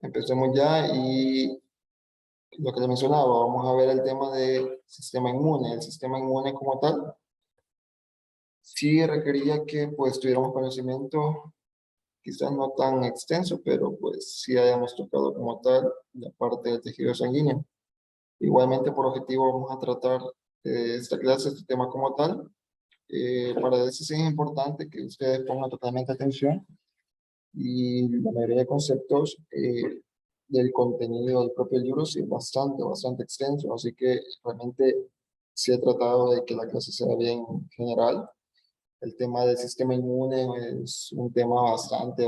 Empecemos ya y lo que le mencionaba, vamos a ver el tema del sistema inmune. El sistema inmune como tal, sí requería que pues tuviéramos conocimiento, quizás no tan extenso, pero pues sí hayamos tocado como tal la parte del tejido sanguíneo. Igualmente por objetivo vamos a tratar esta clase, este tema como tal. Para eso sí es importante que ustedes pongan totalmente atención y la mayoría de conceptos del contenido del propio libro sí es bastante extenso, así que realmente sí he tratado de que la clase sea bien general. El tema del sistema inmune es un tema bastante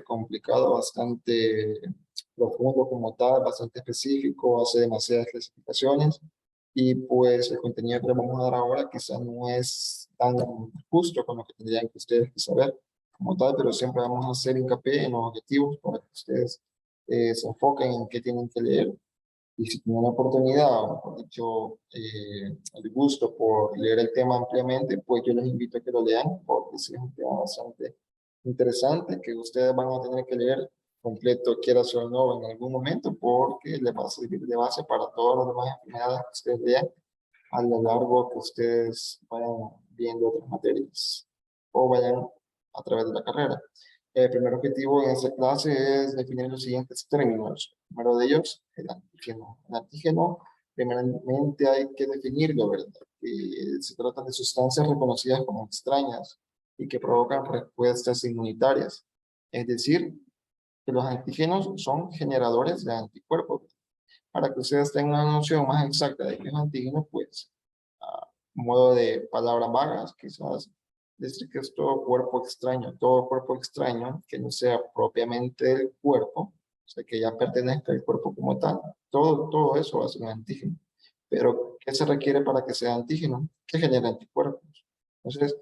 complicado, bastante profundo como tal, bastante específico, hace demasiadas clasificaciones y pues el contenido que les vamos a dar ahora quizás no es tan justo con lo que tendrían que ustedes que saber como tal, pero siempre vamos a hacer hincapié en los objetivos para que ustedes se enfoquen en qué tienen que leer y si tienen la oportunidad, o mejor dicho, el gusto por leer el tema ampliamente, pues yo les invito a que lo lean, porque sí es un tema bastante interesante que ustedes van a tener que leer completo, quieras o no, en algún momento, porque les va a servir de base para todas las demás enfermedades que ustedes lean a lo largo que ustedes vayan viendo otras materias o vayan a través de la carrera. El primer objetivo en esta clase es definir los siguientes términos. El primero de ellos, el antígeno. El antígeno, primeramente hay que definirlo, ¿verdad? Se trata de sustancias reconocidas como extrañas y que provocan respuestas inmunitarias. Es decir, que los antígenos son generadores de anticuerpos. Para que ustedes tengan una noción más exacta de qué es antígeno, pues, a modo de palabras vagas, quizás decir que es todo cuerpo extraño que no sea propiamente del cuerpo, o sea, que ya pertenezca al cuerpo como tal, todo eso va a ser un antígeno. Pero, ¿qué se requiere para que sea antígeno? Que genere anticuerpos. Entonces,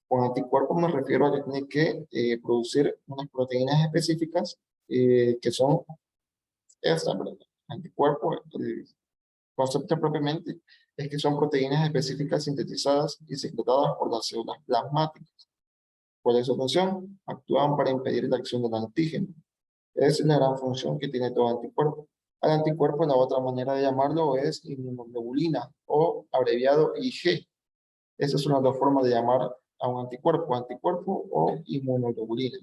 con anticuerpos me refiero a que tiene que producir unas proteínas específicas que son estas, ¿verdad? Anticuerpos, el concepto propiamente es que son proteínas específicas sintetizadas y secretadas por las células plasmáticas. ¿Cuál es su función? Actúan para impedir la acción del antígeno. Esa es la gran función que tiene todo anticuerpo. Al anticuerpo, la otra manera de llamarlo es inmunoglobulina o abreviado IG. Esas son las dos formas de llamar a un anticuerpo o inmunoglobulina.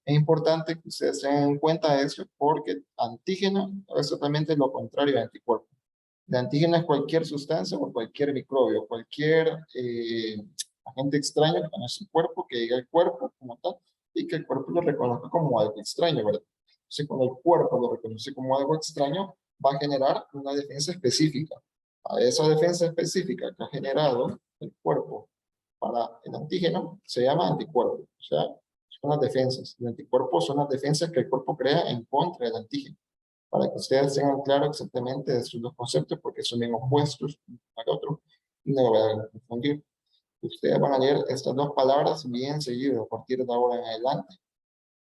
Es importante que ustedes tengan en cuenta eso porque antígeno es totalmente lo contrario de anticuerpo. El antígeno es cualquier sustancia o cualquier microbio, cualquier agente extraño que conoce el cuerpo, que llegue al cuerpo como tal, y que el cuerpo lo reconozca como algo extraño, ¿verdad? Entonces, cuando el cuerpo lo reconoce como algo extraño, va a generar una defensa específica. A esa defensa específica que ha generado el cuerpo para el antígeno se llama anticuerpo. O sea, son las defensas. El anticuerpo son las defensas que el cuerpo crea en contra del antígeno para que ustedes tengan claro exactamente de estos dos conceptos, porque son bien opuestos uno al otro, y no lo vayan a confundir. Ustedes van a leer estas dos palabras bien seguido a partir de ahora en adelante,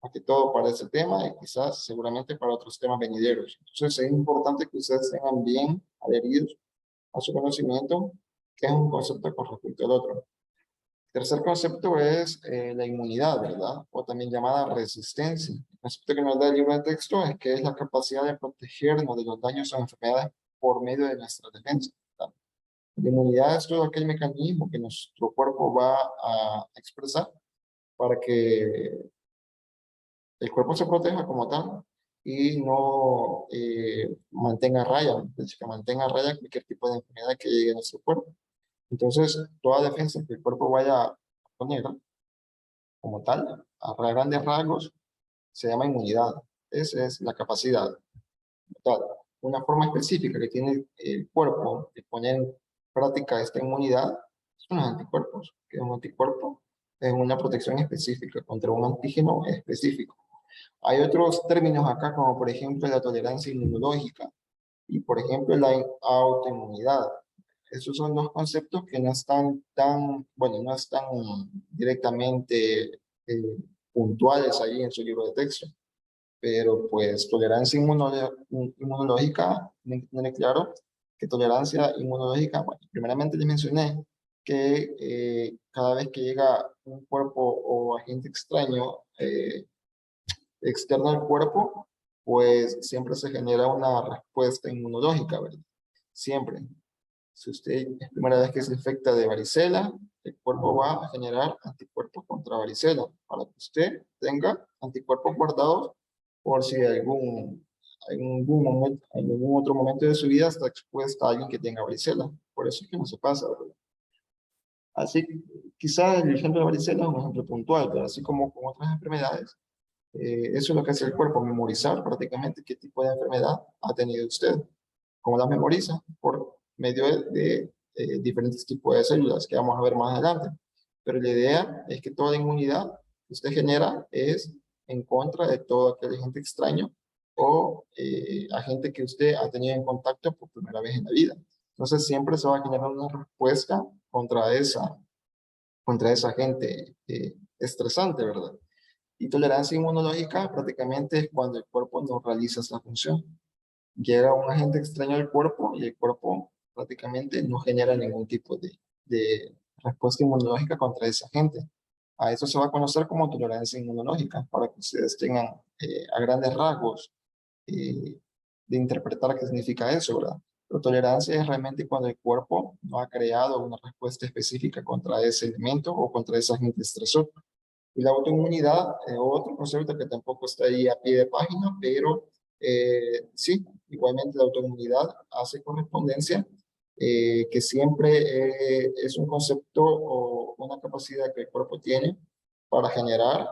más que todo para ese tema y quizás seguramente para otros temas venideros. Entonces es importante que ustedes tengan bien adheridos a su conocimiento, que es un concepto con respecto al otro. Tercer concepto es la inmunidad, ¿verdad? O también llamada resistencia. El concepto que nos da el libro de texto es que es la capacidad de protegernos de los daños o enfermedades por medio de nuestra defensa, ¿verdad? La inmunidad es todo aquel mecanismo que nuestro cuerpo va a expresar para que el cuerpo se proteja como tal y no mantenga a raya, es decir, que mantenga a raya cualquier tipo de enfermedad que llegue a nuestro cuerpo. Entonces, toda defensa que el cuerpo vaya a poner como tal, a grandes rasgos, se llama inmunidad. Esa es la capacidad tal. Una forma específica que tiene el cuerpo de poner en práctica esta inmunidad son los anticuerpos, que un anticuerpo es una protección específica contra un antígeno específico. Hay otros términos acá, como por ejemplo la tolerancia inmunológica y por ejemplo la autoinmunidad. Esos son dos conceptos que no están bueno, no están directamente puntuales ahí en su libro de texto. Pero pues tolerancia inmunológica, tiene claro que tolerancia inmunológica, bueno, primeramente les mencioné que cada vez que llega un cuerpo o agente extraño externo al cuerpo, pues siempre se genera una respuesta inmunológica, ¿verdad? Siempre. Si usted es primera vez que se infecta de varicela, el cuerpo va a generar anticuerpos contra varicela para que usted tenga anticuerpos guardados por si en algún otro momento de su vida está expuesta a alguien que tenga varicela. Por eso es que no se pasa, ¿verdad? Así, quizás el ejemplo de varicela es un ejemplo puntual, pero así como con otras enfermedades, eso es lo que hace el cuerpo, memorizar prácticamente qué tipo de enfermedad ha tenido usted. ¿Cómo las memoriza? Por medio de diferentes tipos de células que vamos a ver más adelante. Pero la idea es que toda la inmunidad que usted genera es en contra de todo aquel agente extraño o agente que usted ha tenido en contacto por primera vez en la vida. Entonces siempre se va a generar una respuesta contra esa agente estresante, ¿verdad? Y tolerancia inmunológica prácticamente es cuando el cuerpo no realiza esa función. Llega un agente extraño al cuerpo y el cuerpo prácticamente no genera ningún tipo de respuesta inmunológica contra ese agente. A eso se va a conocer como tolerancia inmunológica, para que ustedes tengan a grandes rasgos de interpretar qué significa eso, ¿verdad? Pero tolerancia es realmente cuando el cuerpo no ha creado una respuesta específica contra ese elemento o contra ese agente estresor. Y la autoinmunidad, otro concepto que tampoco está ahí a pie de página, pero sí, igualmente la autoinmunidad hace correspondencia, que siempre es un concepto o una capacidad que el cuerpo tiene para generar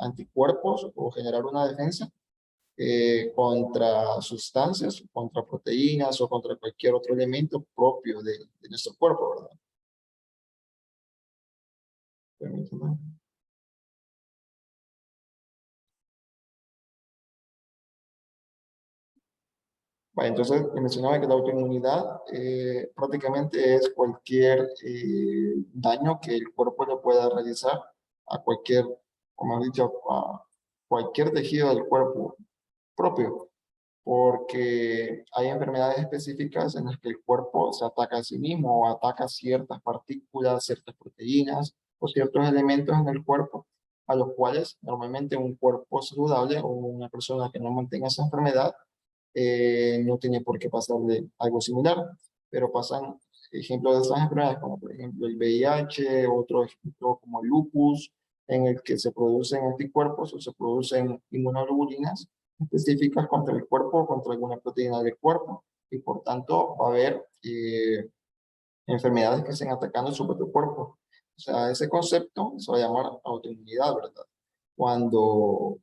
anticuerpos o generar una defensa contra sustancias, contra proteínas o contra cualquier otro elemento propio de nuestro cuerpo, ¿verdad? Permítame. Bueno, entonces mencionaba que la autoinmunidad prácticamente es cualquier daño que el cuerpo le pueda realizar a cualquier, como he dicho, a cualquier tejido del cuerpo propio, porque hay enfermedades específicas en las que el cuerpo se ataca a sí mismo o ataca ciertas partículas, ciertas proteínas o ciertos elementos en el cuerpo, a los cuales normalmente un cuerpo saludable o una persona que no mantenga esa enfermedad no tiene por qué pasarle algo similar, pero pasan ejemplos de estas enfermedades como por ejemplo el VIH, otro ejemplo como el lupus, en el que se producen anticuerpos o se producen inmunoglobulinas específicas contra el cuerpo o contra alguna proteína del cuerpo, y por tanto va a haber enfermedades que estén atacando su propio cuerpo. O sea, ese concepto se va a llamar autoinmunidad, ¿verdad? Cuando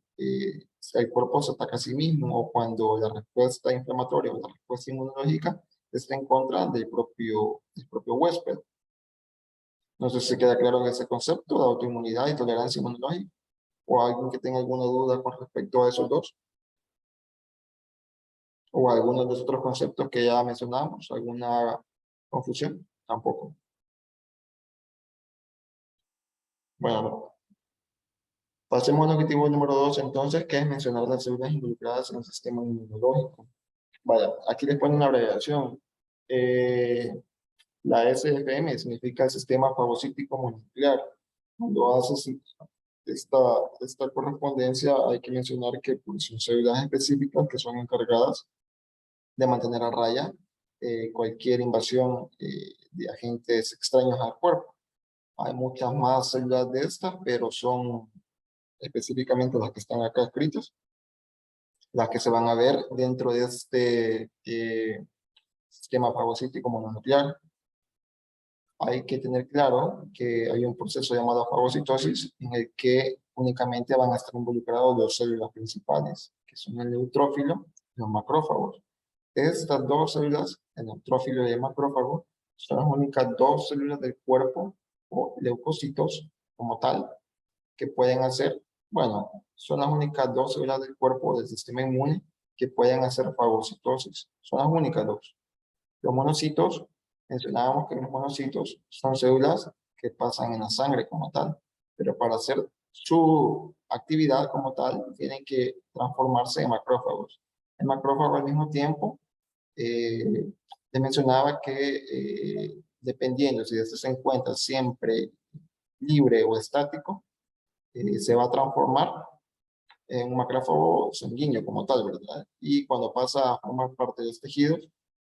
el cuerpo se ataca a sí mismo o cuando la respuesta inflamatoria o la respuesta inmunológica está en contra del propio huésped. No sé si queda claro ese concepto de autoinmunidad y tolerancia inmunológica, o alguien que tenga alguna duda con respecto a esos dos, o algunos de los otros conceptos que ya mencionamos, alguna confusión, tampoco. Bueno, pasemos al objetivo número 2, entonces, que es mencionar las células involucradas en el sistema inmunológico. Vaya, aquí les pongo una abreviación. La SFM significa el sistema fagocítico mononuclear. Cuando haces esta, esta correspondencia, hay que mencionar que pues, son células específicas que son encargadas de mantener a raya cualquier invasión de agentes extraños al cuerpo. Hay muchas más células de estas, pero son específicamente las que están acá escritas, las que se van a ver dentro de este sistema fagocítico mononuclear. Hay que tener claro que hay un proceso llamado fagocitosis en el que únicamente van a estar involucrados dos células principales, que son el neutrófilo y los macrófagos. Estas dos células, el neutrófilo y el macrófago, son las únicas dos células del cuerpo o leucocitos como tal que pueden hacer, bueno, son las únicas dos células del cuerpo del sistema inmune que pueden hacer fagocitosis. Son las únicas dos. Los monocitos, mencionábamos que los monocitos son células que pasan en la sangre como tal, pero para hacer su actividad como tal, tienen que transformarse en macrófagos. El macrófago al mismo tiempo, les mencionaba que dependiendo si este se encuentra siempre libre o estático, se va a transformar un macrófago sanguíneo como tal, ¿verdad? Y cuando pasa a formar parte de los tejidos,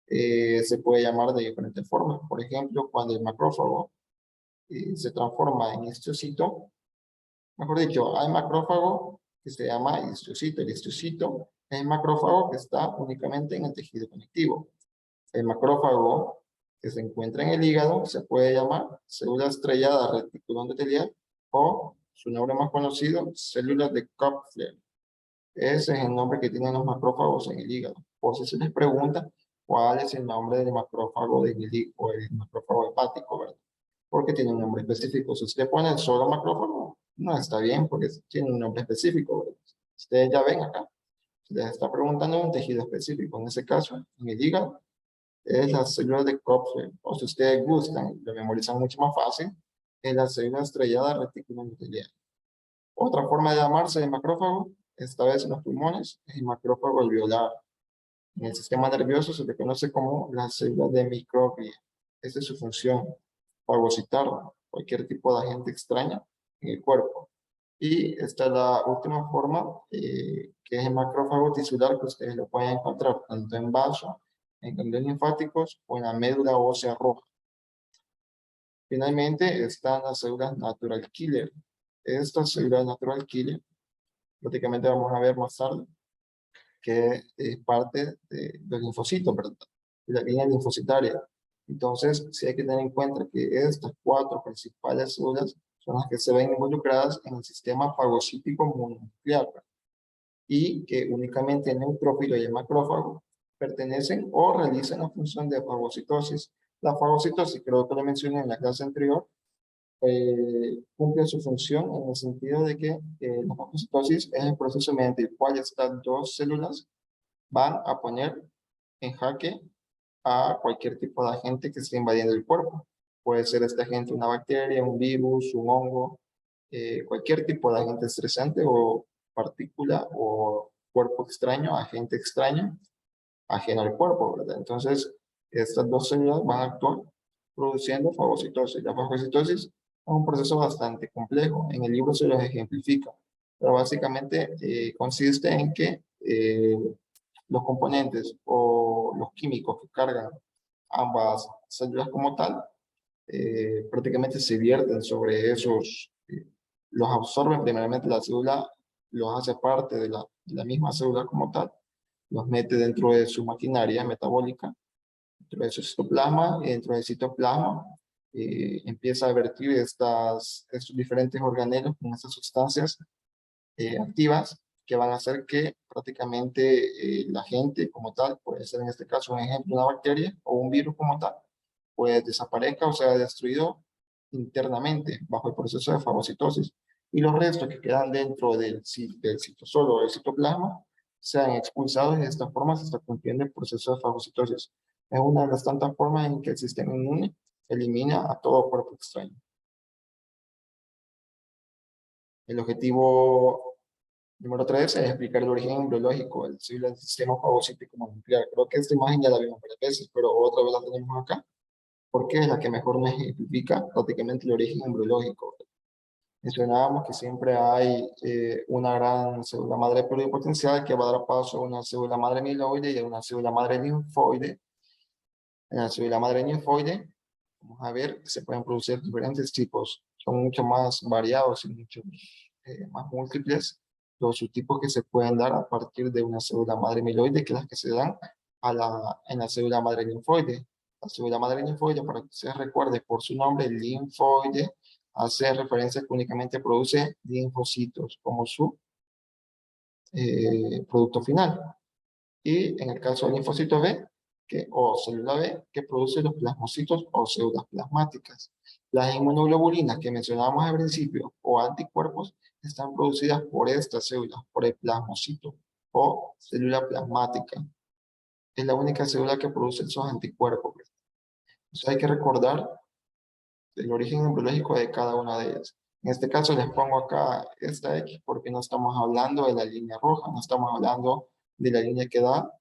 se puede llamar de diferentes formas. Por ejemplo, cuando el macrófago se transforma en histocito, mejor dicho, hay macrófago que se llama histocito. El histocito es el macrófago que está únicamente en el tejido conectivo. El macrófago que se encuentra en el hígado se puede llamar célula estrellada reticulum endotelial o, su nombre más conocido, células de Kupffer. Ese es el nombre que tienen los macrófagos en el hígado. Por si se les pregunta cuál es el nombre del macrófago del hígado o el macrófago hepático, ¿verdad? Porque tiene un nombre específico. Si usted pone solo macrófago, no está bien porque tiene un nombre específico, ¿verdad? Ustedes ya ven acá, se les está preguntando un tejido específico. En ese caso, en el hígado, es la célula de Kupffer. O si ustedes gustan, lo memorizan mucho más fácil, es la célula estrellada reticulum endotelial. Otra forma de llamarse de macrófago, esta vez en los pulmones, es el macrófago alveolar. En el sistema nervioso se le conoce como la célula de microglia. Esa es su función, fagocitar cualquier tipo de agente extraño en el cuerpo. Y esta es la última forma, que es el macrófago tisular, que ustedes lo pueden encontrar tanto en vaso, en ganglios linfáticos o en la médula ósea roja. Finalmente están las células natural killer. Estas células natural killer, prácticamente vamos a ver más tarde, que es parte de los linfocitos, ¿verdad? De la línea linfocitaria. Entonces, sí hay que tener en cuenta que estas cuatro principales células son las que se ven involucradas en el sistema fagocítico mononuclear, ¿verdad? Y que únicamente el neutrófilo y el macrófago pertenecen o realizan la función de fagocitosis. La fagocitosis, creo que lo mencioné en la clase anterior, cumple su función en el sentido de que la fagocitosis es el proceso mediante el cual estas dos células van a poner en jaque a cualquier tipo de agente que esté invadiendo el cuerpo. Puede ser este agente una bacteria, un virus, un hongo, cualquier tipo de agente estresante o partícula o cuerpo extraño, agente extraño, ajeno al cuerpo, ¿verdad? Entonces, estas dos células van a actuar produciendo fagocitosis. La fagocitosis es un proceso bastante complejo. En el libro se los ejemplifica, pero básicamente consiste en que los componentes o los químicos que cargan ambas células como tal, prácticamente se vierten sobre esos, los absorben primeramente la célula, los hace parte de la misma célula como tal, los mete dentro de su maquinaria metabólica, dentro de su citoplasma, y dentro del citoplasma empieza a vertir estos diferentes organelos con estas sustancias activas que van a hacer que prácticamente la gente como tal, puede ser en este caso un ejemplo una bacteria o un virus como tal, pues desaparezca o sea destruido internamente bajo el proceso de fagocitosis. Y los restos que quedan dentro del citosol o del citoplasma sean expulsados y de esta forma se está cumpliendo el proceso de fagocitosis. Es una de las tantas formas en que el sistema inmune elimina a todo cuerpo extraño. El objetivo número 3 es explicar el origen embriológico del sistema fagocítico mononuclear. Creo que esta imagen ya la vimos varias veces, pero otra vez la tenemos acá, porque es la que mejor nos ejemplifica prácticamente el origen embriológico. Mencionábamos que siempre hay una gran célula madre pluripotencial que va a dar paso a una célula madre mieloide y a una célula madre linfoide. En la célula madre linfoide, vamos a ver que se pueden producir diferentes tipos. Son mucho más variados y mucho más múltiples los subtipos que se pueden dar a partir de una célula madre mieloide que las que se dan en la célula madre linfoide. La célula madre linfoide, para que se recuerde por su nombre, linfoide, hace referencia que únicamente produce linfocitos como su producto final. Y en el caso del linfocito B, o célula B, que produce los plasmocitos o células plasmáticas. Las inmunoglobulinas que mencionábamos al principio, o anticuerpos, están producidas por estas células, por el plasmocito o célula plasmática. Es la única célula que produce esos anticuerpos. Entonces hay que recordar el origen embriológico de cada una de ellas. En este caso les pongo acá esta X porque no estamos hablando de la línea roja, no estamos hablando de la línea que da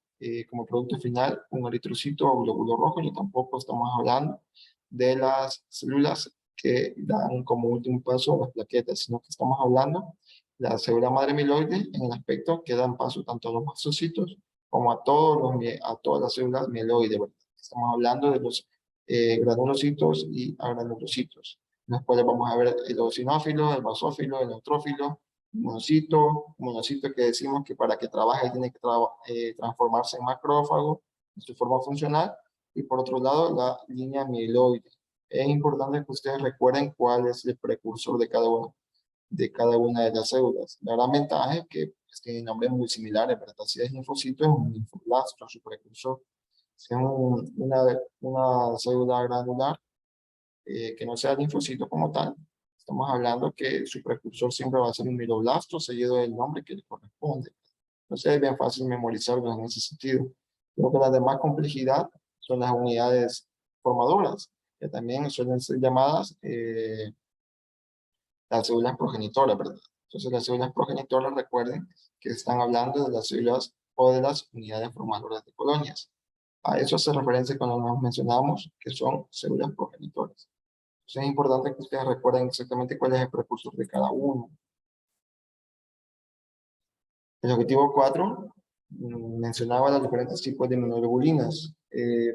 como producto final un eritrocito o glóbulo rojo, y tampoco estamos hablando de las células que dan como último paso las plaquetas, sino que estamos hablando la célula madre mieloide en el aspecto que dan paso tanto a los mastocitos como a, a todas las células mieloides, ¿verdad? Estamos hablando de los granulocitos y agranulocitos, en los cuales vamos a ver el eosinófilo, el basófilo, el neutrófilo, monocito que decimos que para que trabaje tiene que transformarse en macrófago en su forma funcional, y por otro lado la línea mieloide. Es importante que ustedes recuerden cuál es el precursor de cada una de las células. La gran ventaja es que pues, tienen nombres muy similares, ¿verdad? Si es linfocito, es un linfoblasto, su precursor. Si es una célula granular, que no sea linfocito como tal, estamos hablando que su precursor siempre va a ser un mieloblasto, seguido del nombre que le corresponde. Entonces es bien fácil memorizarlo en ese sentido. Creo que la demás complejidad son las unidades formadoras, que también suelen ser llamadas las células progenitoras, ¿verdad? Entonces las células progenitoras, recuerden que están hablando de las células o de las unidades formadoras de colonias. A eso hace referencia cuando nos mencionamos que son células progenitoras. Entonces es importante que ustedes recuerden exactamente cuál es el precursor de cada uno. El objetivo 4 mencionaba los diferentes tipos de inmunoglobulinas.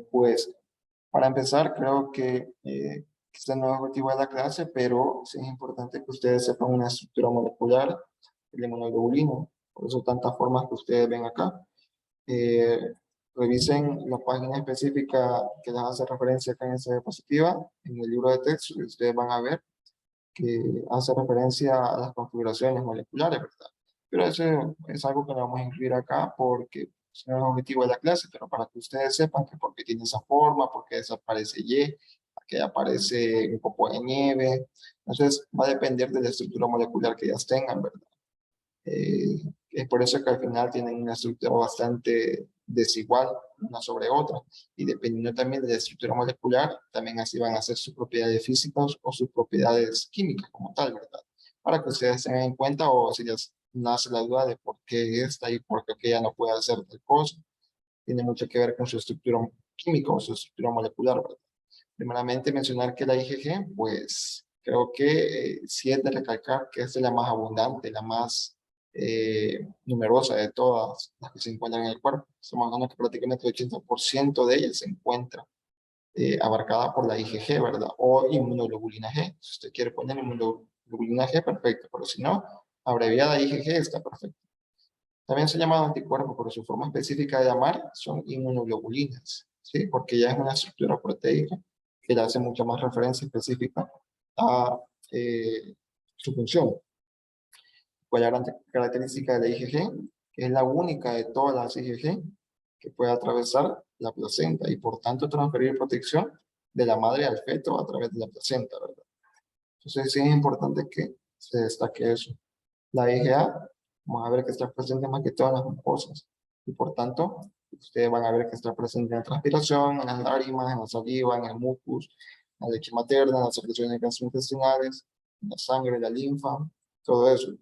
Pues para empezar, creo que este no es el objetivo de la clase, pero sí es importante que ustedes sepan una estructura molecular de la inmunoglobulina. Por eso tantas formas que ustedes ven acá. Eh, Revisen la página específica que les hace referencia acá en esta diapositiva, en el libro de texto, y ustedes van a ver que hace referencia a las configuraciones moleculares, ¿verdad? Pero eso es algo que no vamos a incluir acá porque no es el objetivo de la clase, pero para que ustedes sepan que porque tiene esa forma, porque desaparece Y, que aparece un copo de nieve. Entonces va a depender de la estructura molecular que ellas tengan, ¿verdad? Es por eso que al final tienen una estructura bastante desigual una sobre otra, y dependiendo también de la estructura molecular, también así van a ser sus propiedades físicas o sus propiedades químicas como tal, ¿verdad? Para que ustedes tengan en cuenta, o si les nace la duda de por qué esta y por qué aquella no puede hacer tal cosa, tiene mucho que ver con su estructura química o su estructura molecular, ¿verdad? Primeramente mencionar que la IgG, pues creo que sí es de recalcar que es la más abundante, la más numerosa de todas las que se encuentran en el cuerpo. Estamos hablando que prácticamente el 80% de ellas se encuentra abarcada por la IgG, ¿verdad? O inmunoglobulina G. Si usted quiere poner inmunoglobulina G, perfecto, pero si no, abreviada IgG está perfecto. También se llama anticuerpo, pero su forma específica de llamar son inmunoglobulinas, ¿sí? Porque ya es una estructura proteica que le hace mucha más referencia específica a su función. ¿Cuál es la gran característica de la IgG? Que es la única de todas las IgG que puede atravesar la placenta y por tanto transferir protección de la madre al feto a través de la placenta, ¿verdad? Entonces sí es importante que se destaque eso. La IgA, vamos a ver que está presente más que todas las mucosas y por tanto ustedes van a ver que está presente en la transpiración, en las lágrimas, en la saliva, en el mucus, en la leche materna, en las secreciones gastrointestinales, en la sangre, la linfa, todo eso.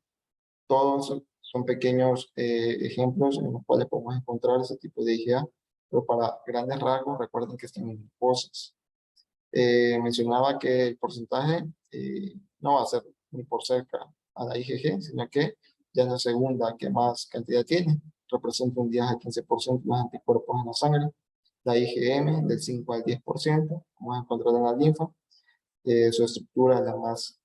Todos son pequeños ejemplos en los cuales podemos encontrar ese tipo de IgA, pero para grandes rasgos recuerden que están en mucosas. Mencionaba que el porcentaje no va a ser ni por cerca a la IgG, sino que ya es la segunda que más cantidad tiene, representa un 10 a 15% más anticuerpos en la sangre. La IgM del 5 al 10%, vamos a encontrar en la linfa. Su estructura es la más,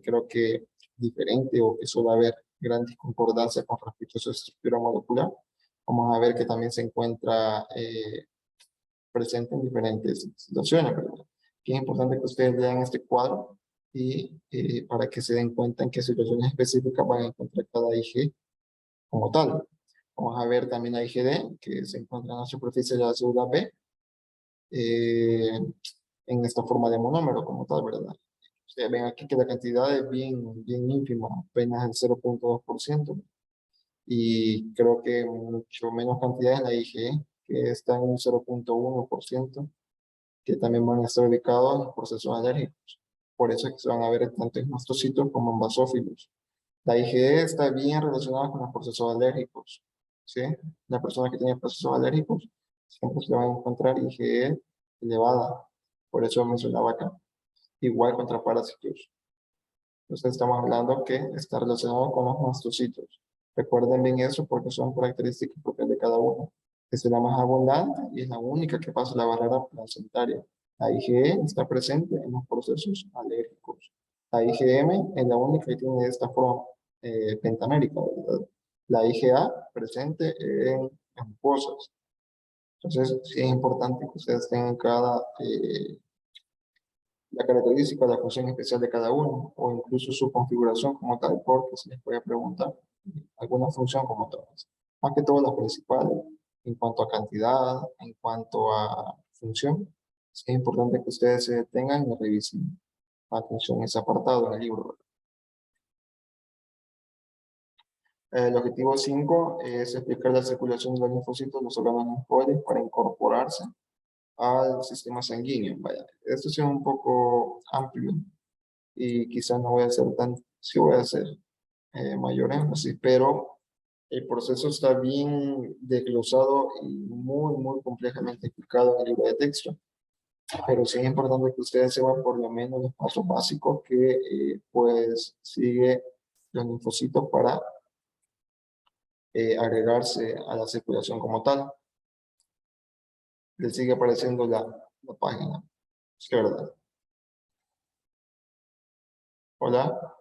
creo que diferente, o que suele haber grandes concordancias con respecto a su estructura molecular. Vamos a ver que también se encuentra presente en diferentes situaciones, ¿verdad? Que es importante que ustedes vean este cuadro y para que se den cuenta en qué situaciones específicas van a encontrar cada IG como tal. Vamos a ver también la IgD, que se encuentra en la superficie de la célula B, en esta forma de monómero como tal, ¿verdad? Ustedes ven aquí que la cantidad es bien ínfima, apenas el 0,2%, y creo que mucho menos cantidad en la IgE, que está en un 0,1%, que también van a estar ubicados en los procesos alérgicos. Por eso es que se van a ver tanto en mastocitos como en basófilos. La IgE está bien relacionada con los procesos alérgicos, ¿sí? La persona que tiene procesos alérgicos siempre se va a encontrar IgE elevada. Por eso mencionaba acá. Igual contra parásitos. Entonces estamos hablando que está relacionado con los mastocitos. Recuerden bien eso porque son características propias de cada uno. Es la más abundante y es la única que pasa la barrera placentaria. La IgE está presente en los procesos alérgicos. La IgM es la única que tiene esta forma pentamérica, ¿verdad? La IgA presente en mucosas. Entonces, sí es importante que ustedes tengan la característica, la función especial de cada uno, o incluso su configuración como tal, porque se les puede preguntar alguna función como tal. Más que todo las principales, en cuanto a cantidad, en cuanto a función, es importante que ustedes se detengan y revisen atención ese apartado en el libro. El objetivo 5 es explicar la circulación de los linfocitos de los órganos linfoides para incorporarse al sistema sanguíneo. Vaya, esto es un poco amplio y quizás no voy a hacer sí voy a hacer mayor énfasis, pero el proceso está bien desglosado y muy complejamente explicado en el libro de texto. Pero sí es importante que ustedes sepan por lo menos los pasos básicos que pues sigue los linfocitos para agregarse a la circulación como tal. Les sigue apareciendo la página. Es verdad. Hola,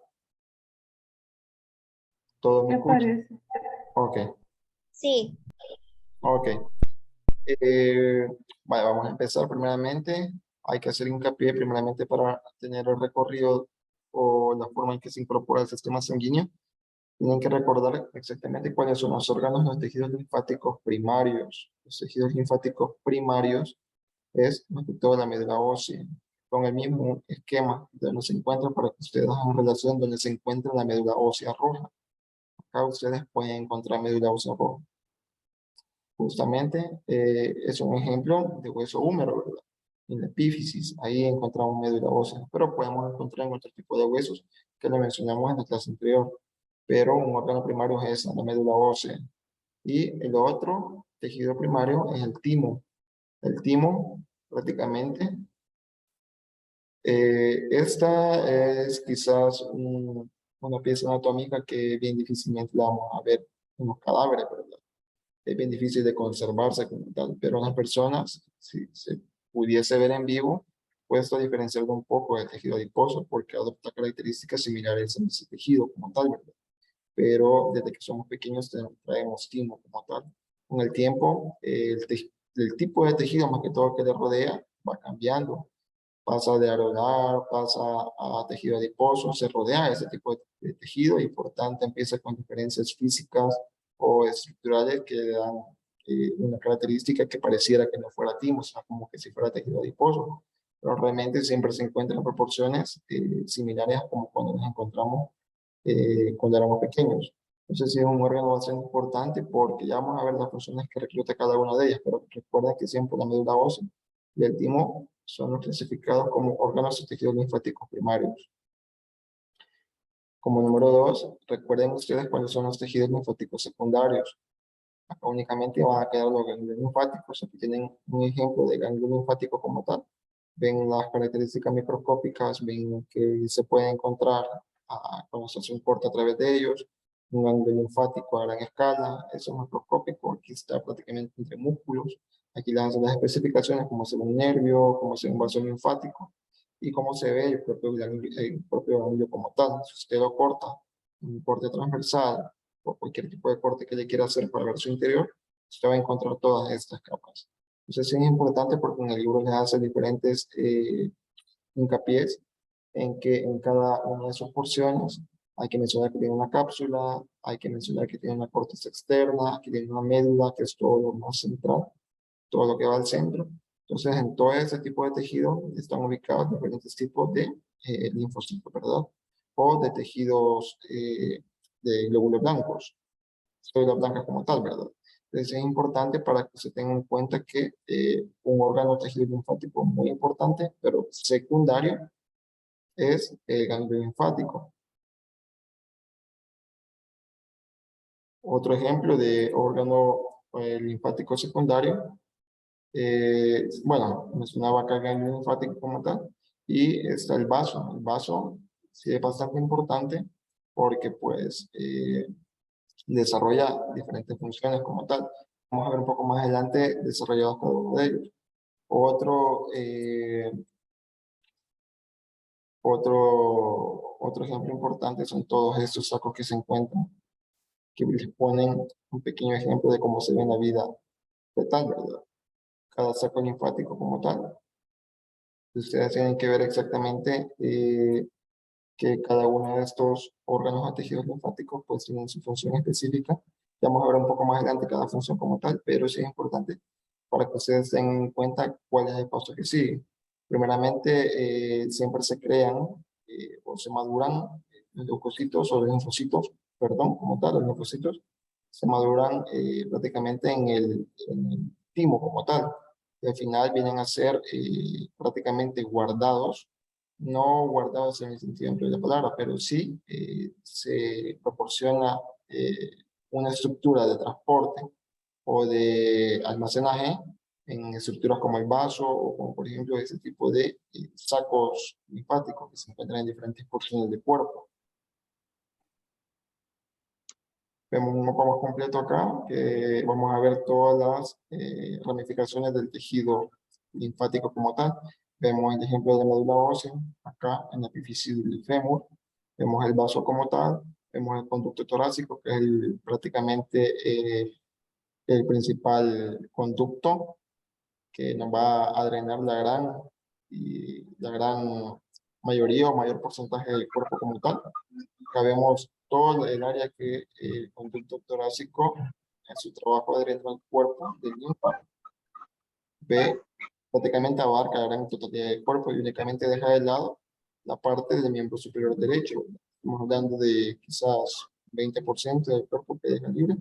¿todo me Me escucha? parece. Ok, Sí, ok. Vale, vamos a empezar primeramente. Hay que hacer hincapié primeramente para tener el recorrido o la forma en que se incorpora el sistema sanguíneo. Tienen que recordar exactamente cuáles son los órganos, los tejidos linfáticos primarios. Los tejidos linfáticos primarios es más que todo la médula ósea, con el mismo esquema donde se encuentra para que ustedes hagan relación donde se encuentra la médula ósea roja. Acá ustedes pueden encontrar médula ósea roja. Justamente es un ejemplo de hueso húmero, ¿verdad? En la epífisis, ahí encontramos médula ósea, pero podemos encontrar en otro tipo de huesos que lo mencionamos en la clase anterior. Pero un órgano primario es esa, la médula ósea. Y el otro tejido primario es el timo. El timo, prácticamente, esta es quizás una pieza anatómica que bien difícilmente la vamos a ver en los cadáveres, ¿verdad? Es bien difícil de conservarse como tal, pero en las personas, si se pudiese ver en vivo, puede diferenciarlo un poco del tejido adiposo porque adopta características similares a ese tejido como tal, ¿verdad? Pero desde que somos pequeños traemos timo como tal. Con el tiempo, el tipo de tejido más que todo que le rodea va cambiando. Pasa de areolar, pasa a tejido adiposo, se rodea de ese tipo de tejido y por tanto empieza con diferencias físicas o estructurales que le dan una característica que pareciera que no fuera timo, sino como que si fuera tejido adiposo. Pero realmente siempre se encuentran proporciones similares a como cuando nos encontramos cuando éramos pequeños. Entonces sí es un órgano bastante importante porque ya vamos a ver las funciones que recluta cada una de ellas, pero recuerden que siempre la médula ósea y el timo son los clasificados como órganos y tejidos linfáticos primarios. Como número 2, recuerden ustedes cuáles son los tejidos linfáticos secundarios. Acá únicamente van a quedar los ganglios linfáticos. Aquí tienen un ejemplo de ganglio linfático como tal. Ven las características microscópicas, ven que se puede encontrar cuando se hace un corte a través de ellos. Un ganglio linfático a gran escala, eso es macroscópico. Aquí está prácticamente entre músculos. Aquí les hacen las especificaciones, como se ve un nervio, como se ve un vaso linfático y cómo se ve el propio ganglio como tal. Si usted lo corta, un corte transversal, o cualquier tipo de corte que le quiera hacer para ver su interior, usted va a encontrar todas estas capas. Entonces es importante porque en el libro les hace diferentes hincapiés en que en cada una de sus porciones hay que mencionar que tiene una cápsula, hay que mencionar que tiene una corteza externa, que tiene una médula, que es todo lo más central, todo lo que va al centro. Entonces, en todo ese tipo de tejido están ubicados diferentes tipos de linfocitos, ¿verdad? O de tejidos de glóbulos blancos, células blancas como tal, ¿verdad? Entonces, es importante para que se tenga en cuenta que un órgano tejido linfático muy importante, pero secundario, es el ganglio linfático. Otro ejemplo de órgano linfático secundario, bueno, mencionaba acá el ganglio linfático como tal, y está el vaso. El vaso sí es bastante importante porque pues desarrolla diferentes funciones como tal. Vamos a ver un poco más adelante desarrollados cada uno de ellos. Otro, otro ejemplo importante son todos estos sacos que se encuentran, que les ponen un pequeño ejemplo de cómo se ve en la vida fetal, ¿verdad? Cada saco linfático como tal. Ustedes tienen que ver exactamente que cada uno de estos órganos o tejidos linfáticos pues tienen su función específica. Ya vamos a ver un poco más adelante cada función como tal, pero sí es importante para que ustedes tengan en cuenta cuál es el paso que sigue. Primeramente, siempre se crean o se maduran los leucocitos o los linfocitos, perdón, como tal, los linfocitos se maduran prácticamente en el timo como tal. Y al final vienen a ser prácticamente guardados, no guardados en el sentido amplio de la palabra, pero sí se proporciona una estructura de transporte o de almacenaje en estructuras como el vaso o como por ejemplo ese tipo de sacos linfáticos que se encuentran en diferentes porciones del cuerpo. Vemos un mapa más completo acá, que vamos a ver todas las ramificaciones del tejido linfático como tal. Vemos el ejemplo de la médula ósea, acá en la epífisis del fémur. Vemos el vaso como tal. Vemos el conducto torácico, que es prácticamente el principal conducto que nos va a drenar la gran mayoría o mayor porcentaje del cuerpo como tal. Acá vemos todo el área que el conducto torácico en su trabajo de drenar el cuerpo de linfa ve prácticamente abarca la gran totalidad del cuerpo y únicamente deja de lado la parte del miembro superior derecho. Estamos hablando de quizás 20% del cuerpo que deja libre.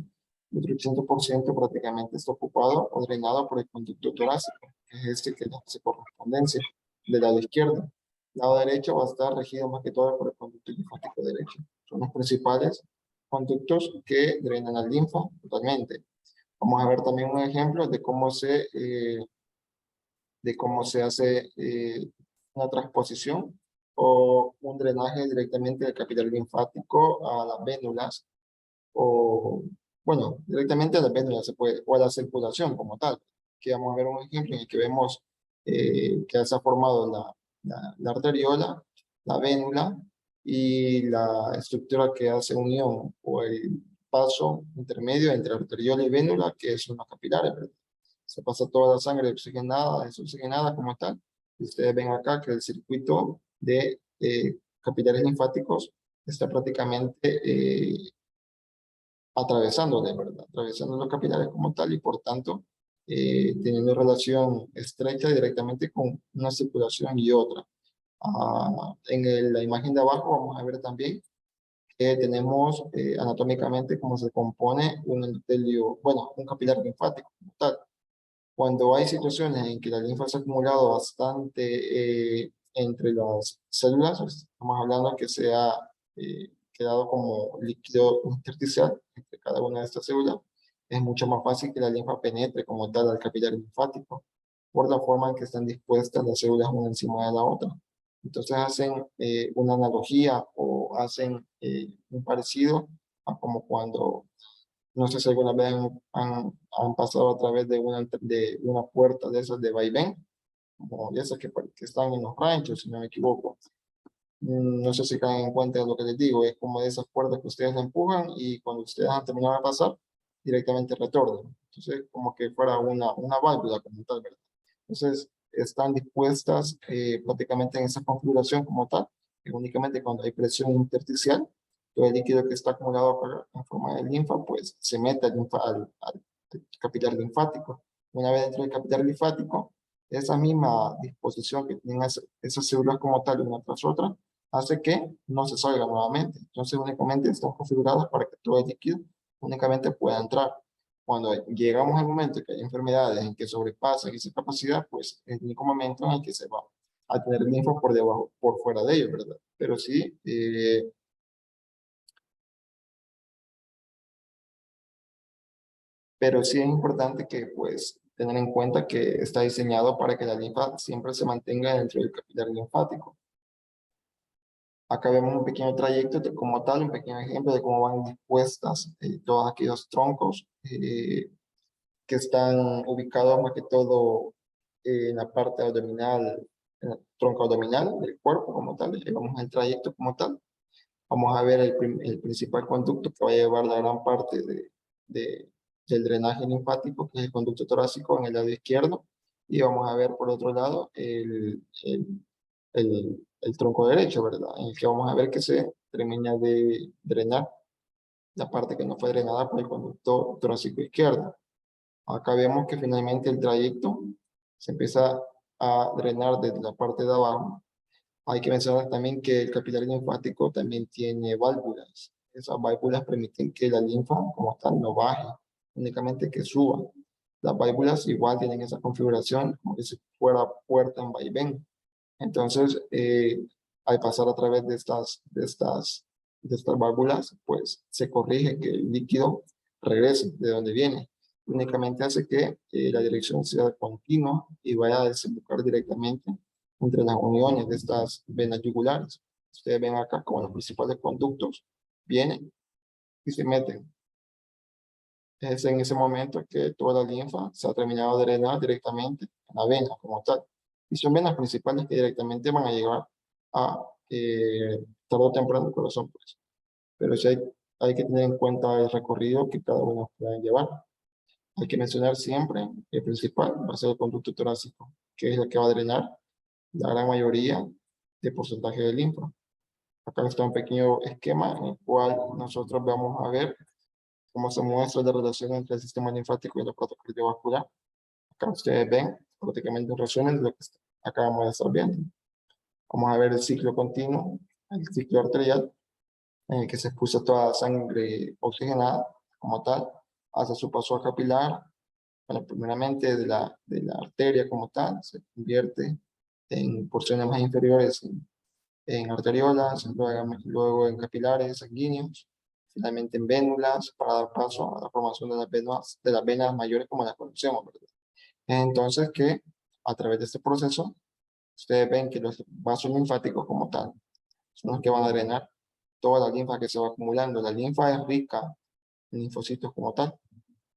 El otro 80% prácticamente está ocupado o drenado por el conducto torácico, que es este que hace correspondencia del lado izquierdo. El lado derecho va a estar regido más que todo por el conducto linfático derecho. Son los principales conductos que drenan la linfa totalmente. Vamos a ver también un ejemplo de cómo se hace una transposición o un drenaje directamente del capilar linfático a las vénulas o, bueno, directamente a las vénulas se puede, o a la circulación como tal. Aquí vamos a ver un ejemplo en el que vemos que se ha formado la arteriola, la vénula y la estructura que hace unión o el paso intermedio entre arteriola y vénula, que son los capilares, ¿verdad? Se pasa toda la sangre oxigenada, desoxigenada como tal. Y ustedes ven acá que el circuito de capilares linfáticos está prácticamente atravesándole, ¿verdad? Atravesando los capilares como tal y por tanto teniendo relación estrecha directamente con una circulación y otra. La imagen de abajo vamos a ver también que tenemos anatómicamente cómo se compone un endotelio, bueno, un capilar linfático como tal. Cuando hay situaciones en que la linfa se ha acumulado bastante entre las células, estamos hablando que se ha quedado como líquido intersticial entre cada una de estas células, es mucho más fácil que la linfa penetre como tal al capilar linfático, por la forma en que están dispuestas las células una encima de la otra. Entonces hacen una analogía o hacen un parecido a como cuando no sé si alguna vez han pasado a través de una puerta de esas de vaivén, como de esas que están en los ranchos, si no me equivoco. No sé si caen en cuenta de lo que les digo, es como de esas puertas que ustedes empujan y cuando ustedes han terminado de pasar, directamente retornan. Entonces, como que fuera una válvula como tal, ¿verdad? Entonces, están dispuestas prácticamente en esa configuración como tal, que únicamente cuando hay presión intersticial, todo el líquido que está acumulado acá en forma de linfa, pues se mete al capilar linfático. Una vez dentro del capilar linfático, esa misma disposición que tienen esas células como tal, una tras otra, hace que no se salga nuevamente. Entonces, únicamente están configuradas para que todo el líquido únicamente pueda entrar. Cuando llegamos al momento que hay enfermedades en que sobrepasan esa capacidad, pues es el único momento en el que se va a tener linfa por debajo, por fuera de ellos, ¿verdad? Pero sí es importante que, pues, tener en cuenta que está diseñado para que la linfa siempre se mantenga dentro del capilar linfático. Acá vemos un pequeño trayecto como tal, un pequeño ejemplo de cómo van dispuestas todos aquellos troncos que están ubicados más que todo en la parte abdominal, en el tronco abdominal del cuerpo como tal. Ahí vamos al trayecto como tal. Vamos a ver el principal conducto que va a llevar la gran parte del drenaje linfático, que es el conducto torácico en el lado izquierdo. Y vamos a ver por otro lado el tronco derecho, ¿verdad? En el que vamos a ver que se termina de drenar la parte que no fue drenada por el conducto torácico izquierdo. Acá vemos que finalmente el trayecto se empieza a drenar desde la parte de abajo. Hay que mencionar también que el capilar linfático también tiene válvulas. Esas válvulas permiten que la linfa, como tal, no baje, únicamente que suba. Las válvulas igual tienen esa configuración como que si fuera puerta en vaivén. Entonces, al pasar a través de estas válvulas, pues se corrige que el líquido regrese de donde viene. Únicamente hace que la dirección sea continua y vaya a desembocar directamente entre las uniones de estas venas yugulares. Ustedes ven acá como los principales conductos vienen y se meten. Es en ese momento que toda la linfa se ha terminado de drenar directamente en la vena como tal. Y son venas principales que directamente van a llegar a tarde o temprano el corazón, pues. Pero sí hay que tener en cuenta el recorrido que cada uno puede llevar. Hay que mencionar siempre que el principal va a ser el conducto torácico, que es el que va a drenar la gran mayoría de porcentaje de linfa. Acá está un pequeño esquema en el cual nosotros vamos a ver cómo se muestra la relación entre el sistema linfático y el aparato cardiovascular. Acá ustedes ven prácticamente un resumen de lo que acabamos de estar viendo. Vamos a ver el ciclo continuo, el ciclo arterial, en el que se expulsa toda la sangre oxigenada como tal, hacia su paso a capilar, bueno, primeramente de la arteria como tal, se convierte en porciones más inferiores en arteriolas, luego en capilares sanguíneos, finalmente en vénulas para dar paso a la formación de las venas mayores como las conocemos, ¿verdad? Entonces que a través de este proceso, ustedes ven que los vasos linfáticos como tal son los que van a drenar toda la linfa que se va acumulando. La linfa es rica en linfocitos como tal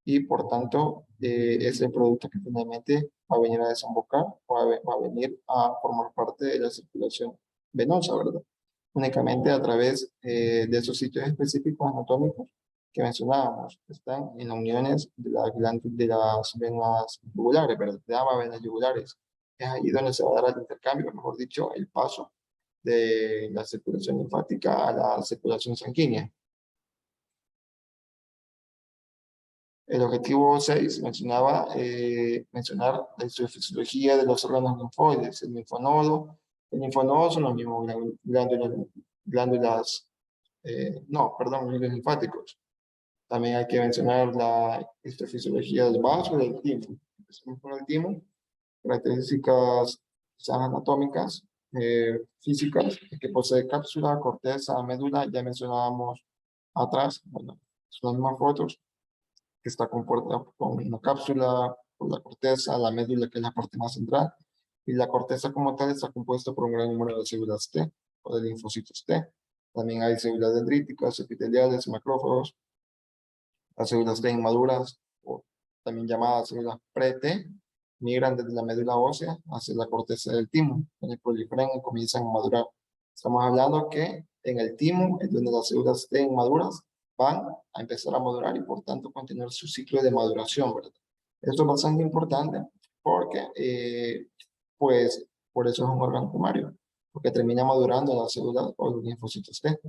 y por tanto es el producto que finalmente va a venir a desembocar, va a venir a formar parte de la circulación venosa, ¿verdad? Únicamente a través de esos sitios específicos anatómicos que mencionábamos, que están en las uniones de las venas yugulares, ¿verdad? De ambas venas yugulares. Es ahí donde se va a dar el intercambio, mejor dicho, el paso de la circulación linfática a la circulación sanguínea. El objetivo 6 mencionaba mencionar la histofisiología de los órganos linfoides, el linfonodo. El linfonodo son los mismos glándulas, no, perdón, glándulos linfáticos. También hay que mencionar la histofisiología del vaso y del timo. Empezamos con el timo, características anatómicas, físicas, que posee cápsula, corteza, médula, ya mencionábamos atrás, bueno, son las mismas fotos que está compuesta con una cápsula, por la corteza, la médula, que es la parte más central, y la corteza como tal está compuesta por un gran número de células T, o de linfocitos T. También hay células dendríticas, epiteliales, macrófagos, las células T inmaduras, o también llamadas células pre-T, migran desde la médula ósea hacia la corteza del timo, donde proliferan y comienzan a madurar. Estamos hablando que en el timo es donde las células T inmaduras van a empezar a madurar y por tanto continuar su ciclo de maduración, ¿verdad? Esto es bastante importante porque, pues, por eso es un órgano primario, porque termina madurando las células o los linfocitos T.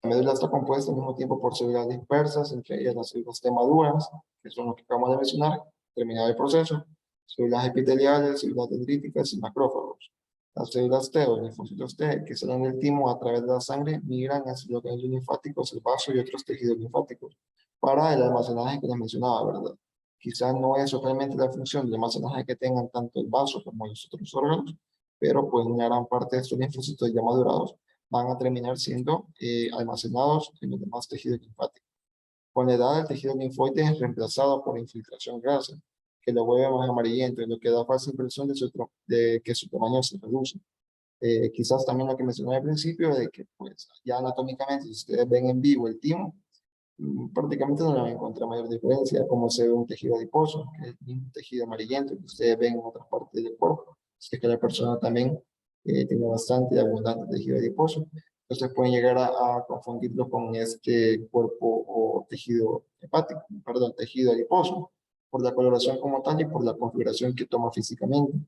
La médula está compuesta al mismo tiempo por células dispersas, entre ellas las células T maduras, que son las que acabamos de mencionar, terminado el proceso, células epiteliales, células dendríticas y macrófagos. Las células T o linfocitos T que salen del timo a través de la sangre migran hacia los ganglios linfáticos, el vaso y otros tejidos linfáticos para el almacenaje que les mencionaba, ¿verdad? Quizás no es realmente la función del almacenaje que tengan tanto el vaso como los otros órganos, pero pues una gran parte de estos linfocitos ya madurados van a terminar siendo almacenados en los demás tejidos linfáticos. Con la edad, el tejido linfoide es reemplazado por infiltración grasa, que lo vuelve más amarillento y lo que da falsa impresión de que su tamaño se reduce. Quizás también lo que mencioné al principio, de que pues ya anatómicamente, si ustedes ven en vivo el timo, prácticamente no le van a encontrar mayor diferencia, como se ve un tejido adiposo, que es un tejido amarillento que ustedes ven en otras partes del cuerpo. Es que la persona también tiene bastante abundante tejido adiposo. Entonces pueden llegar a confundirlo con este cuerpo o tejido hepático, perdón, tejido adiposo, por la coloración como tal y por la configuración que toma físicamente.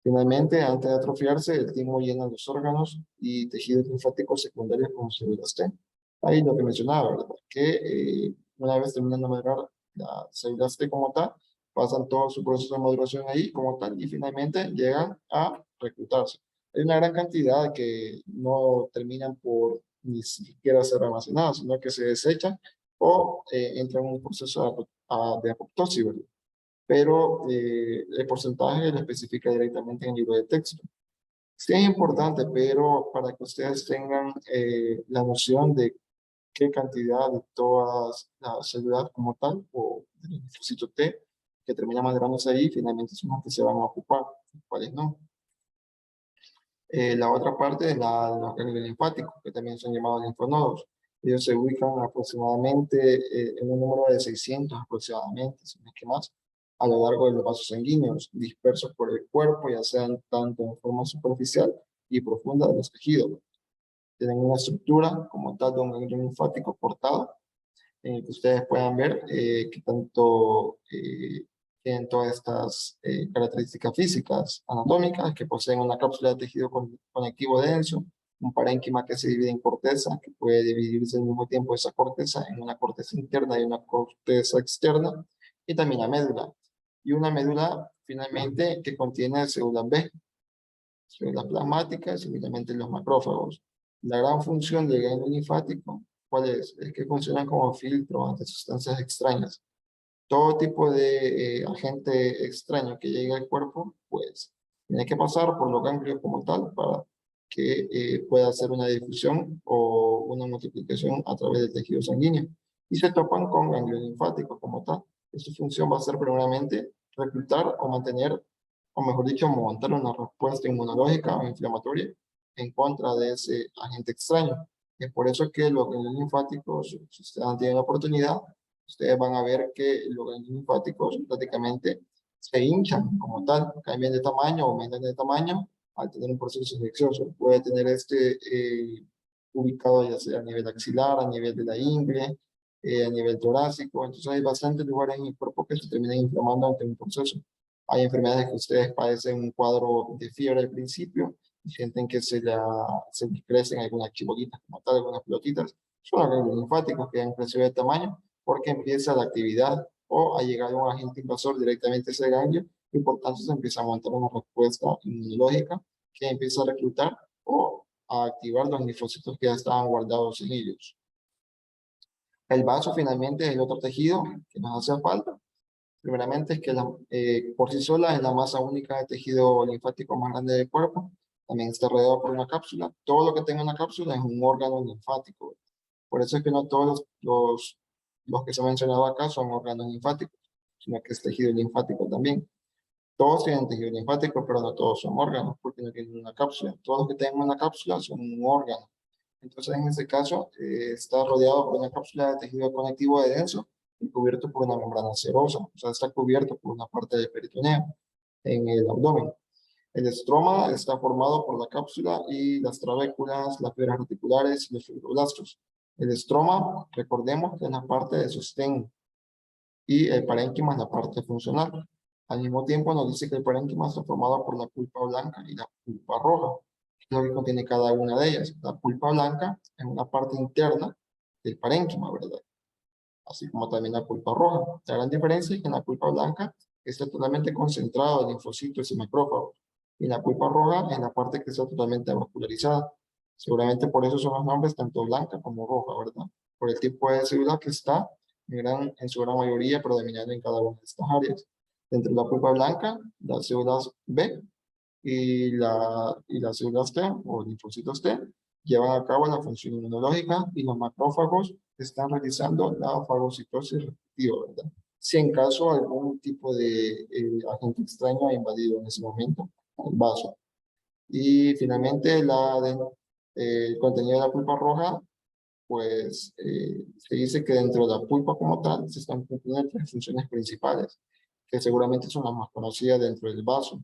Finalmente, antes de atrofiarse, el timo llena los órganos y tejidos linfáticos secundarios como células T. Ahí lo que mencionaba, ¿verdad? Que una vez terminan de madurar las células T como tal, pasan todo su proceso de maduración ahí como tal y finalmente llegan a reclutarse. Hay una gran cantidad que no terminan por ni siquiera ser almacenadas, sino que se desechan o entran en un proceso de apoptosis, ¿verdad? Pero el porcentaje lo especifica directamente en el libro de texto. Sí es importante, pero para que ustedes tengan la noción de qué cantidad de todas las células como tal, o del linfocito T, que termina madurándose ahí, finalmente son las que se van a ocupar, cuáles no. La otra parte es los ganglios linfáticos, que también son llamados linfonodos. Ellos se ubican aproximadamente en un número de 600 aproximadamente, si no es que más, a lo largo de los vasos sanguíneos, dispersos por el cuerpo, ya sean tanto en forma superficial y profunda de los tejidos. Tienen una estructura como tal de un ganglio linfático cortado, en el que ustedes puedan ver que tanto tienen todas estas características físicas, anatómicas, que poseen una cápsula de tejido conectivo denso, un parénquima que se divide en corteza, que puede dividirse al mismo tiempo esa corteza en una corteza interna y una corteza externa, y también la médula. Y una médula, finalmente, que contiene células B, células plasmáticas y finalmente los macrófagos. La gran función del ganglio linfático, ¿cuál es? Es que funcionan como filtro ante sustancias extrañas. Todo tipo de agente extraño que llegue al cuerpo, pues tiene que pasar por los ganglios como tal para que pueda hacer una difusión o una multiplicación a través del tejido sanguíneo. Y se topan con ganglios linfáticos como tal. Su función va a ser primeramente reclutar o mantener, o mejor dicho, montar una respuesta inmunológica o inflamatoria en contra de ese agente extraño. Es por eso que los ganglios linfáticos, si ustedes tienen la oportunidad, ustedes van a ver que los ganglios linfáticos prácticamente se hinchan como tal, cambian de tamaño, aumentan de tamaño al tener un proceso infeccioso. Puede tener ubicado ya sea a nivel axilar, a nivel de la ingle, a nivel torácico. Entonces hay bastantes lugares en el cuerpo que se terminan inflamando ante un proceso. Hay enfermedades que ustedes padecen un cuadro de fiebre al principio y sienten que se les crecen algunas chibolitas como tal, algunas pelotitas. Son los ganglios linfáticos que han crecido de tamaño porque empieza la actividad o ha llegado un agente invasor directamente a ese ganglio y por tanto se empieza a montar una respuesta inmunológica que empieza a reclutar o a activar los linfocitos que ya estaban guardados en ellos. El vaso finalmente es el otro tejido que nos hace falta. Primeramente es que por sí sola es la masa única de tejido linfático más grande del cuerpo. También está rodeado por una cápsula. Todo lo que tenga una cápsula es un órgano linfático. Por eso es que no todos los que se han mencionado acá son órganos linfáticos, sino que es tejido linfático también. Todos tienen tejido linfático, pero no todos son órganos, porque no tienen una cápsula. Todos los que tienen una cápsula son un órgano. Entonces, en este caso, está rodeado por una cápsula de tejido conectivo de denso y cubierto por una membrana serosa. O sea, está cubierto por una parte del peritoneo en el abdomen. El estroma está formado por la cápsula y las trabéculas, las fibras reticulares y los fibroblastos. El estroma, recordemos que es la parte de sostén y el parénquima es la parte funcional. Al mismo tiempo nos dice que el parénquima está formado por la pulpa blanca y la pulpa roja, que es lo que contiene cada una de ellas. La pulpa blanca es una parte interna del parénquima, ¿verdad? Así como también la pulpa roja. La gran diferencia es que en la pulpa blanca está totalmente concentrado en linfocitos y macrófagos, y la pulpa roja es la parte que está totalmente vascularizada. Seguramente por eso son los nombres tanto blanca como roja, ¿verdad? Por el tipo de célula que está en su gran mayoría predominando en cada una de estas áreas. Dentro de la pulpa blanca, las células B y las células T o linfocitos T llevan a cabo la función inmunológica y los macrófagos están realizando la fagocitosis respectiva, ¿verdad? Si en caso algún tipo de agente extraño ha invadido en ese momento el vaso. Y finalmente el contenido de la pulpa roja, pues se dice que dentro de la pulpa como tal se están cumpliendo tres funciones principales, que seguramente son las más conocidas dentro del vaso.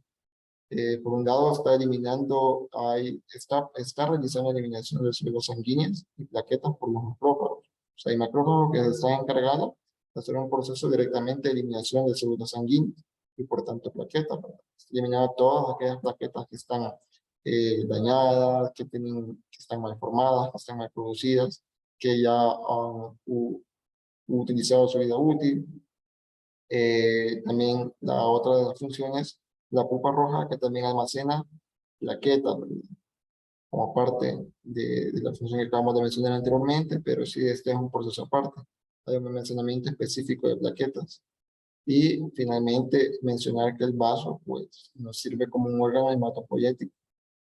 Por un lado, está realizando la eliminación de células sanguíneas y plaquetas por los macrófagos. O sea, hay macrófagos que están encargados de hacer un proceso directamente de eliminación de células sanguíneas y por tanto plaquetas, para eliminar todas aquellas plaquetas que están dañadas, que están mal formadas, que están mal producidas, que ya han utilizado su vida útil. También la otra de las funciones, la pulpa roja, que también almacena plaquetas, ¿verdad? Como parte de la función que acabamos de mencionar anteriormente, pero sí este es un proceso aparte. Hay un almacenamiento específico de plaquetas. Y finalmente mencionar que el vaso pues, nos sirve como un órgano hematopoyético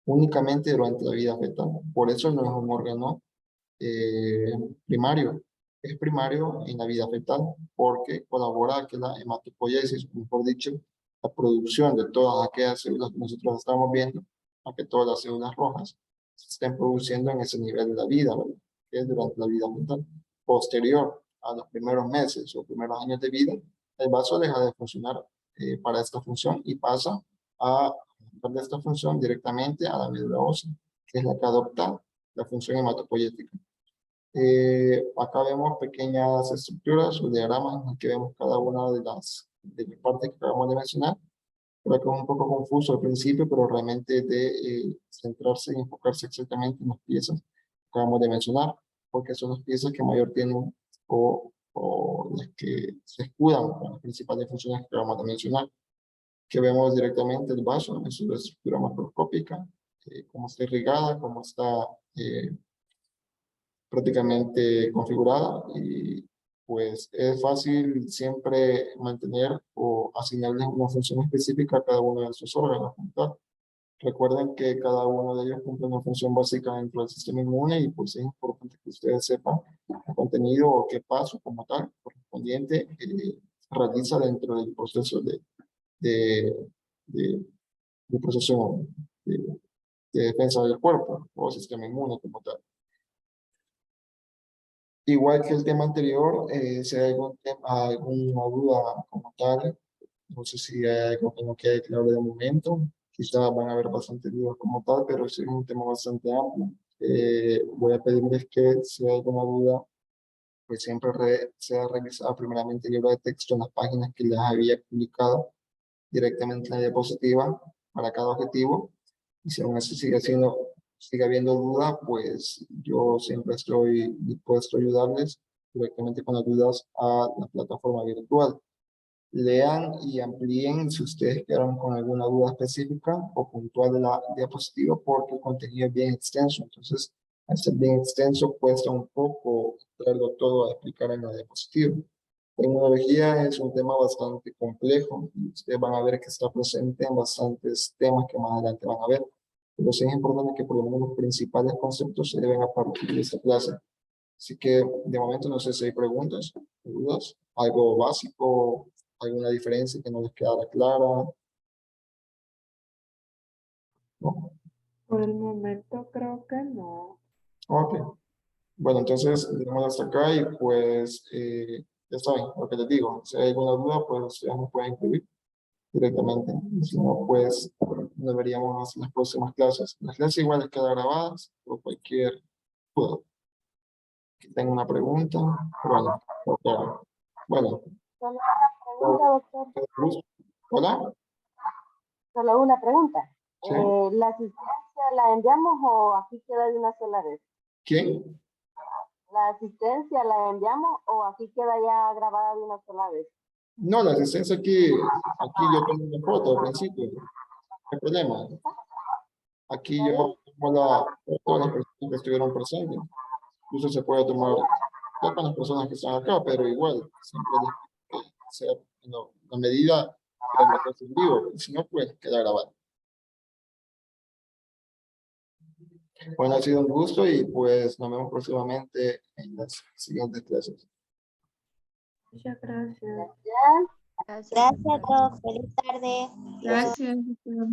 únicamente durante la vida fetal. Por eso no es un órgano eh, primario. Es primario en la vida fetal porque colabora a que la hematopoiesis, mejor dicho, la producción de todas aquellas células que nosotros estamos viendo, a que todas las células rojas se estén produciendo en ese nivel de la vida, ¿verdad? Que es durante la vida fetal. Posterior a los primeros meses o primeros años de vida, el vaso deja de funcionar para esta función y pasa a de esta función directamente a la médula ósea, que es la que adopta la función hematopoyética. Acá vemos pequeñas estructuras o diagramas en los que vemos cada una de las partes que acabamos de mencionar. Creo que es un poco confuso al principio, pero realmente de centrarse y enfocarse exactamente en las piezas que acabamos de mencionar, porque son las piezas que mayor tienen o las que se escudan con las principales funciones que acabamos de mencionar, que vemos directamente el vaso en su estructura macroscópica, cómo está irrigada, cómo está prácticamente configurada y pues es fácil siempre mantener o asignarles una función específica a cada uno de sus órganos. Recuerden que cada uno de ellos cumple una función básica dentro del sistema inmune y pues es importante que ustedes sepan el contenido o qué paso como tal correspondiente realiza dentro del proceso de, de, de proceso de, de defensa del cuerpo o sistema inmune como tal. Igual que el tema anterior, si hay alguna duda como tal, no sé si hay algo que no quede claro de momento, quizás van a haber bastantes dudas como tal, pero sí es un tema bastante amplio. Voy a pedirles que si hay alguna duda, pues siempre sea revisada primeramente el libro de texto en las páginas que les había publicado directamente en la diapositiva para cada objetivo. Y si aún así sigue habiendo duda, pues yo siempre estoy dispuesto a ayudarles directamente con las dudas a la plataforma virtual. Lean y amplíen si ustedes quedaron con alguna duda específica o puntual de la diapositiva, porque el contenido es bien extenso. Entonces, al ser bien extenso, cuesta un poco traerlo todo a explicar en la diapositiva. Tecnología es un tema bastante complejo y ustedes van a ver que está presente en bastantes temas que más adelante van a ver. Pero sí es importante que por lo menos los principales conceptos se deben a partir de esta clase. Así que de momento no sé si hay preguntas, dudas, algo básico, alguna diferencia que no les quedara clara. ¿No? Por el momento creo que no. Ok. Bueno, entonces dejamos hasta acá y pues ya saben lo que les digo. Si hay alguna duda, pues ya nos pueden escribir directamente. Y si no, pues nos veríamos en las próximas clases. Las clases igual quedan grabadas por cualquier duda. Que tenga una pregunta. Bueno, ok. Bueno. Solo una pregunta, doctor. Hola. Solo una pregunta. Sí. ¿La asistencia la enviamos o aquí queda de una sola vez? ¿Quién? ¿La asistencia la enviamos o aquí queda ya grabada de una sola vez? No, la asistencia aquí yo tomo una foto al principio. No hay problema. Aquí yo tomo todas las personas que estuvieron presentes. Incluso se puede tomar todas las personas que están acá, pero igual, siempre que sea la medida de la cosa en vivo. Si no, pues queda grabado. Bueno, ha sido un gusto y pues nos vemos próximamente en las siguientes clases. Muchas gracias. Gracias. Gracias a todos. Feliz tarde. Gracias, doctor.